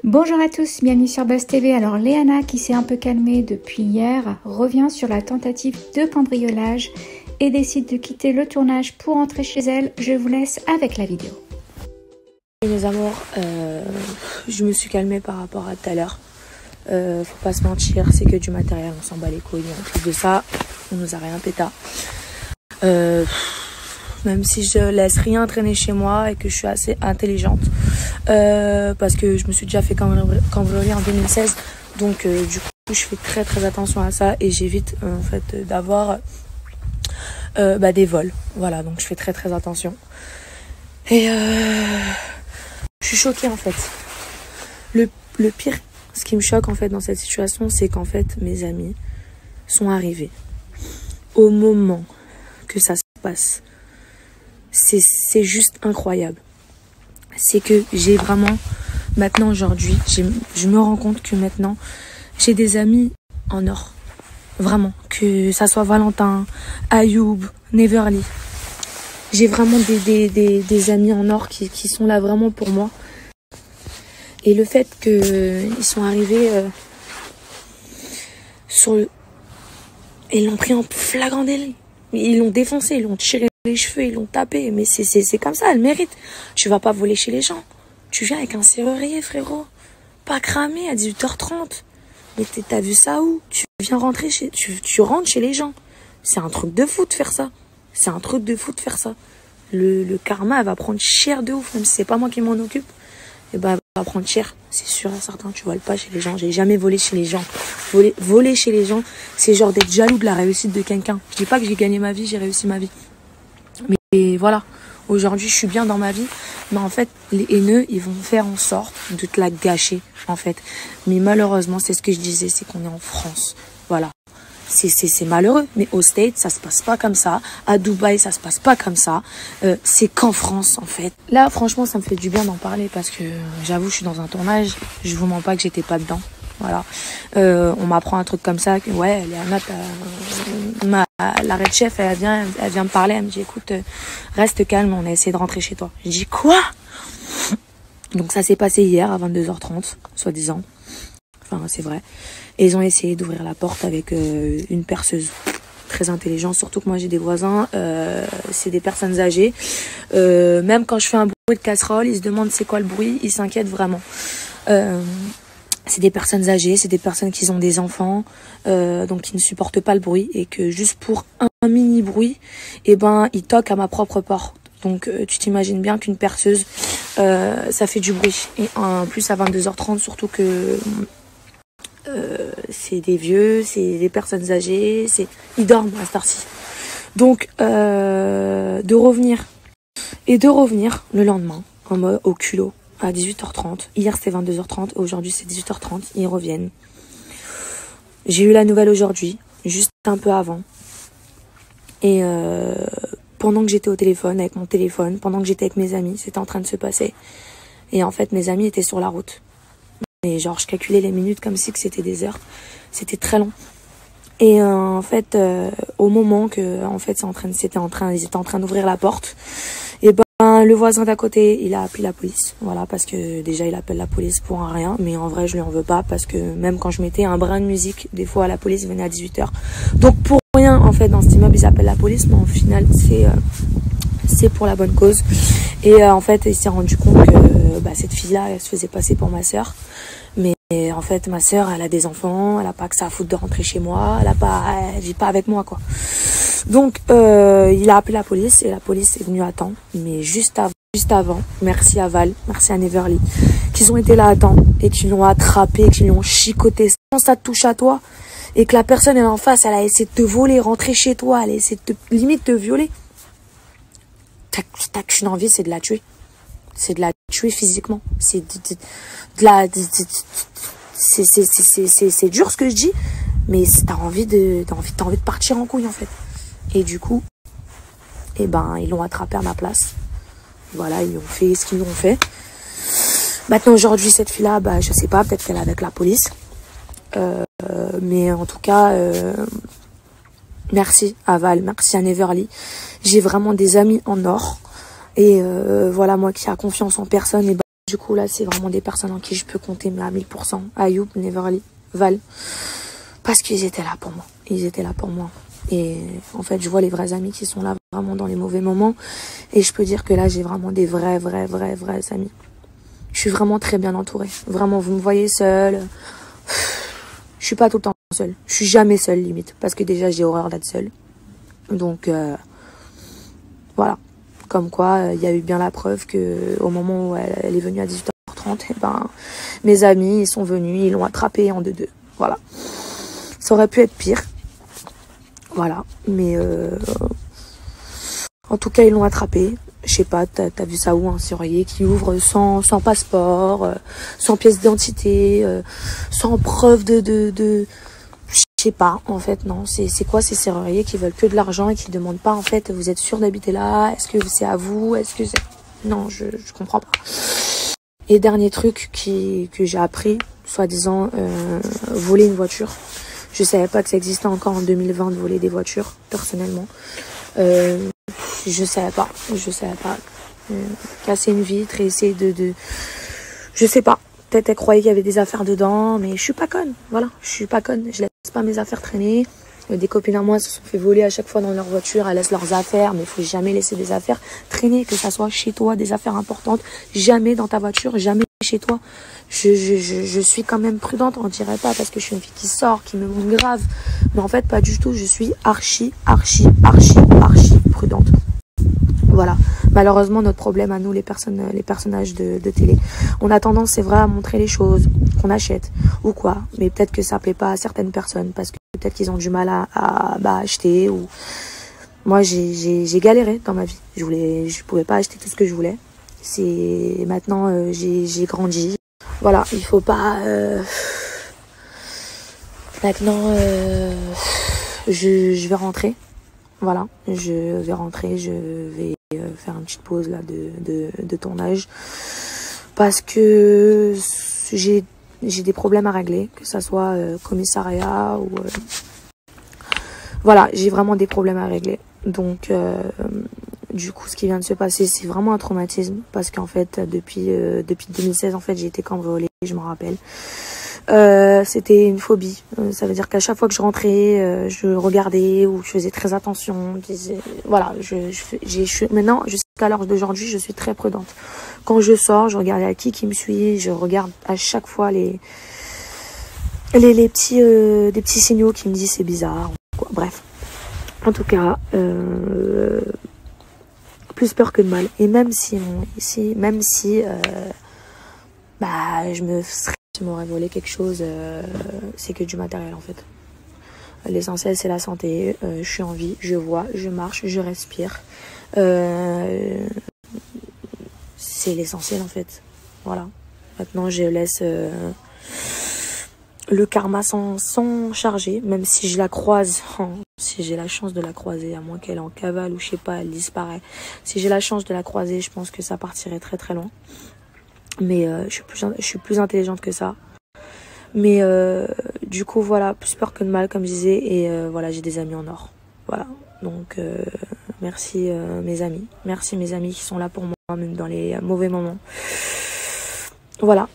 Bonjour à tous, bienvenue sur Buzz TV. Alors Léana, qui s'est un peu calmée depuis hier, revient sur la tentative de cambriolage et décide de quitter le tournage pour rentrer chez elle. Je vous laisse avec la vidéo. Mes amours, je me suis calmée par rapport à tout à l'heure. Faut pas se mentir, c'est que du matériel, on s'en bat les couilles. En plus de ça, on nous a rien péta. Même si je laisse rien traîner chez moi et que je suis assez intelligente, parce que je me suis déjà fait cambrioler en 2016, donc du coup je fais très attention à ça et j'évite en fait d'avoir des vols. Voilà, donc je fais très attention. Et je suis choquée en fait. Le pire, ce qui me choque en fait dans cette situation, c'est qu'en fait mes amis sont arrivés au moment que ça se passe. C'est juste incroyable. C'est que j'ai vraiment, maintenant aujourd'hui, je me rends compte que maintenant, j'ai des amis en or. Vraiment. Que ça soit Valentin, Ayoub, Neverly. J'ai vraiment des amis en or qui sont là vraiment pour moi. Et le fait qu'ils sont arrivés ils l'ont pris en flagrant délit. Ils l'ont défoncé, ils l'ont tiré les cheveux, ils l'ont tapé. Mais c'est comme ça, elle mérite. Tu vas pas voler chez les gens. Tu viens avec un serrurier, frérot. Pas cramé à 18h30. Mais t'as vu ça où? Tu viens rentrer tu rentres chez les gens. C'est un truc de fou de faire ça. C'est un truc de fou de faire ça. Le karma, elle va prendre cher de ouf. Même si c'est pas moi qui m'en occupe. Et ben, elle va prendre cher. C'est sûr et certain. Tu voles pas chez les gens. J'ai jamais volé chez les gens. Voler chez les gens, c'est genre d'être jaloux de la réussite de quelqu'un. Je dis pas que j'ai gagné ma vie, j'ai réussi ma vie. Mais voilà, aujourd'hui je suis bien dans ma vie. Mais en fait, les haineux, ils vont faire en sorte de te la gâcher, en fait. Mais malheureusement, c'est ce que je disais, c'est qu'on est en France. Voilà. C'est malheureux, mais au States, ça se passe pas comme ça. À Dubaï, ça se passe pas comme ça. C'est qu'en France, en fait. Là, franchement, ça me fait du bien d'en parler parce que j'avoue, je suis dans un tournage. Je vous mens pas que j'étais pas dedans. Voilà. On m'apprend un truc comme ça. Que, ouais, Léana, la red chef, elle vient me parler. Elle me dit, écoute, reste calme, on a essayé de rentrer chez toi. Je dis, quoi? Donc ça s'est passé hier à 22h30, soi-disant. Enfin, c'est vrai. Et ils ont essayé d'ouvrir la porte avec une perceuse. Très intelligent, surtout que moi j'ai des voisins, c'est des personnes âgées. Même quand je fais un bruit de casserole, ils se demandent c'est quoi le bruit, ils s'inquiètent vraiment. C'est des personnes âgées, c'est des personnes qui ont des enfants, donc qui ne supportent pas le bruit. Et que juste pour un mini bruit, eh ben, ils toquent à ma propre porte. Donc tu t'imagines bien qu'une perceuse, ça fait du bruit. Et en plus à 22h30, surtout que... c'est des vieux, c'est des personnes âgées, ils dorment à cette heure-ci. Donc de revenir le lendemain en mode au culot à 18h30. Hier c'était 22h30, aujourd'hui c'est 18h30, ils reviennent. J'ai eu la nouvelle aujourd'hui, juste un peu avant. Et pendant que j'étais au téléphone, avec mon téléphone, pendant que j'étais avec mes amis, c'était en train de se passer. Et en fait mes amis étaient sur la route. Et genre je calculais les minutes comme si que c'était des heures. C'était très long. Et en fait, au moment que en fait ils étaient en train d'ouvrir la porte, et ben le voisin d'à côté, il a appelé la police. Voilà, parce que déjà il appelle la police pour un rien, mais en vrai je lui en veux pas parce que même quand je mettais un brin de musique, des fois la police venait à 18h. Donc pour rien en fait dans cet immeuble ils appellent la police, mais au final c'est pour la bonne cause. Et en fait il s'est rendu compte que cette fille-là, elle se faisait passer pour ma sœur. Mais en fait, ma sœur, elle a des enfants, elle a pas que ça à foutre de rentrer chez moi, elle vit pas avec moi, quoi. Donc, il a appelé la police et la police est venue à temps. Mais juste avant, merci à Val, merci à Neverly, qu'ils ont été là à temps et qu'ils l'ont attrapé, qu'ils l'ont chicoté sans ça te touche à toi. Et que la personne, elle en face, elle a essayé de te voler, rentrer chez toi, elle a essayé de limite te violer. T'as qu'une envie, c'est de la tuer. C'est de la tuer physiquement. C'est dur ce que je dis, mais t'as envie de partir en couille en fait. Et du coup, eh ben ils l'ont attrapé à ma place. Voilà, ils ont fait ce qu'ils ont fait. Maintenant aujourd'hui cette fille-là, je sais pas, peut-être qu'elle est avec la police. Mais en tout cas, merci à Val, merci à Neverly. J'ai vraiment des amis en or. Et voilà, moi qui a confiance en personne, et du coup, là, c'est vraiment des personnes en qui je peux compter, mais à 1000%. Ayoub, Neverly, Val. Parce qu'ils étaient là pour moi. Ils étaient là pour moi. Et en fait, je vois les vrais amis qui sont là vraiment dans les mauvais moments. Et je peux dire que là, j'ai vraiment des vrais amis. Je suis vraiment très bien entourée. Vraiment, vous me voyez seule. Je suis pas tout le temps seule. Je suis jamais seule, limite. Parce que déjà, j'ai horreur d'être seule. Donc, voilà. Comme quoi, il y a eu bien la preuve que au moment où elle est venue à 18h30, et ben, mes amis, ils sont venus, ils l'ont attrapée en 2-2. Voilà. Ça aurait pu être pire. Voilà. Mais en tout cas, ils l'ont attrapée. Je sais pas, t'as vu ça où, un serrurier qui ouvre sans passeport, sans pièce d'identité, sans preuve de... Je sais pas, en fait, non. C'est quoi ces serruriers qui veulent que de l'argent et qui demandent pas, en fait, vous êtes sûr d'habiter là? Est-ce que c'est à vous? Est-ce que c'est... Non, je comprends pas. Et dernier truc que j'ai appris, soi-disant, voler une voiture. Je savais pas que ça existait encore en 2020 de voler des voitures, personnellement. Je savais pas. Casser une vitre et essayer de... Je sais pas. Peut-être elle croyait qu'il y avait des affaires dedans, mais je suis pas conne. Voilà, je suis pas conne. Je laisse pas mes affaires traîner. Des copines à moi se sont fait voler à chaque fois dans leur voiture. Elles laissent leurs affaires, mais il faut jamais laisser des affaires traîner, que ça soit chez toi, des affaires importantes. Jamais dans ta voiture, jamais chez toi. Je suis quand même prudente, on dirait pas, parce que je suis une fille qui sort, qui me montre grave. Mais en fait, pas du tout. Je suis archi prudente. Voilà. Malheureusement, notre problème à nous, les personnages de télé, on a tendance, c'est vrai, à montrer les choses qu'on achète ou quoi. Mais peut-être que ça plaît pas à certaines personnes parce que peut-être qu'ils ont du mal à acheter. Ou moi, j'ai galéré dans ma vie. Je pouvais pas acheter tout ce que je voulais. C'est maintenant, j'ai grandi. Voilà, il faut pas. Maintenant, je vais rentrer. Voilà, je vais rentrer, je vais faire une petite pause là de tournage parce que j'ai des problèmes à régler, que ça soit commissariat ou voilà, j'ai vraiment des problèmes à régler. Donc du coup, ce qui vient de se passer, c'est vraiment un traumatisme parce qu'en fait depuis 2016 en fait, j'ai été cambriolée, je me rappelle. C'était une phobie. Ça veut dire qu'à chaque fois que je rentrais, je regardais ou je faisais très attention. Voilà, maintenant, jusqu'à l'heure d'aujourd'hui, je suis très prudente. Quand je sors, je regarde à qui me suit. Je regarde à chaque fois les petits des petits signaux qui me disent c'est bizarre. Quoi. Bref, en tout cas, plus peur que de mal. Et même si je me serais tu m'aurais volé quelque chose, c'est que du matériel en fait. L'essentiel c'est la santé, je suis en vie, je vois, je marche, je respire. C'est l'essentiel en fait. Voilà. Maintenant je laisse le karma sans charger, même si je la croise, si j'ai la chance de la croiser, à moins qu'elle est en cavale ou je sais pas, elle disparaît. Si j'ai la chance de la croiser, je pense que ça partirait très loin. Mais je suis plus intelligente que ça. Mais du coup, voilà, plus peur que de mal, comme je disais. Et voilà, j'ai des amis en or. Voilà. Donc, merci mes amis. Merci mes amis qui sont là pour moi, même dans les mauvais moments. Voilà.